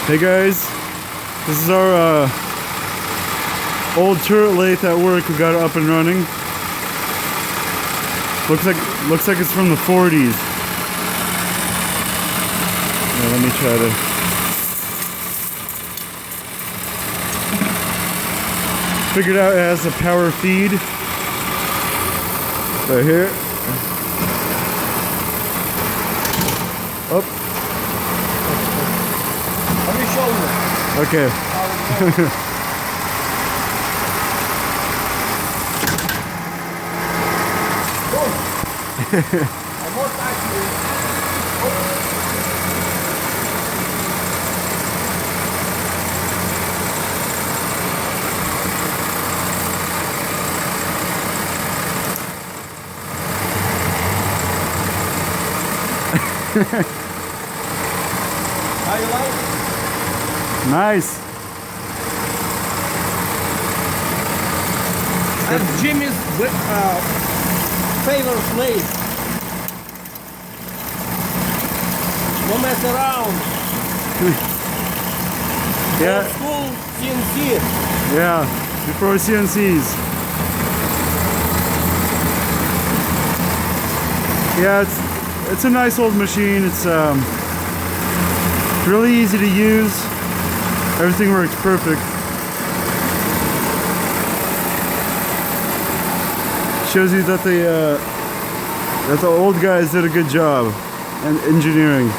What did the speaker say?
Hey guys, this is our old turret lathe at work. We got it up and running. Looks like it's from the 40s. Yeah, let me try to. Figured out it has a power feed right here. Up. On your shoulder. Okay. I'm more tight to you. How you like it? Nice. And Jimmy's favorite lathe. No mess around. Yeah. Old school CNC. Yeah. Before CNCs. Yeah, it's a nice old machine. It's really easy to use. Everything works perfect. Shows you that the old guys did a good job in engineering.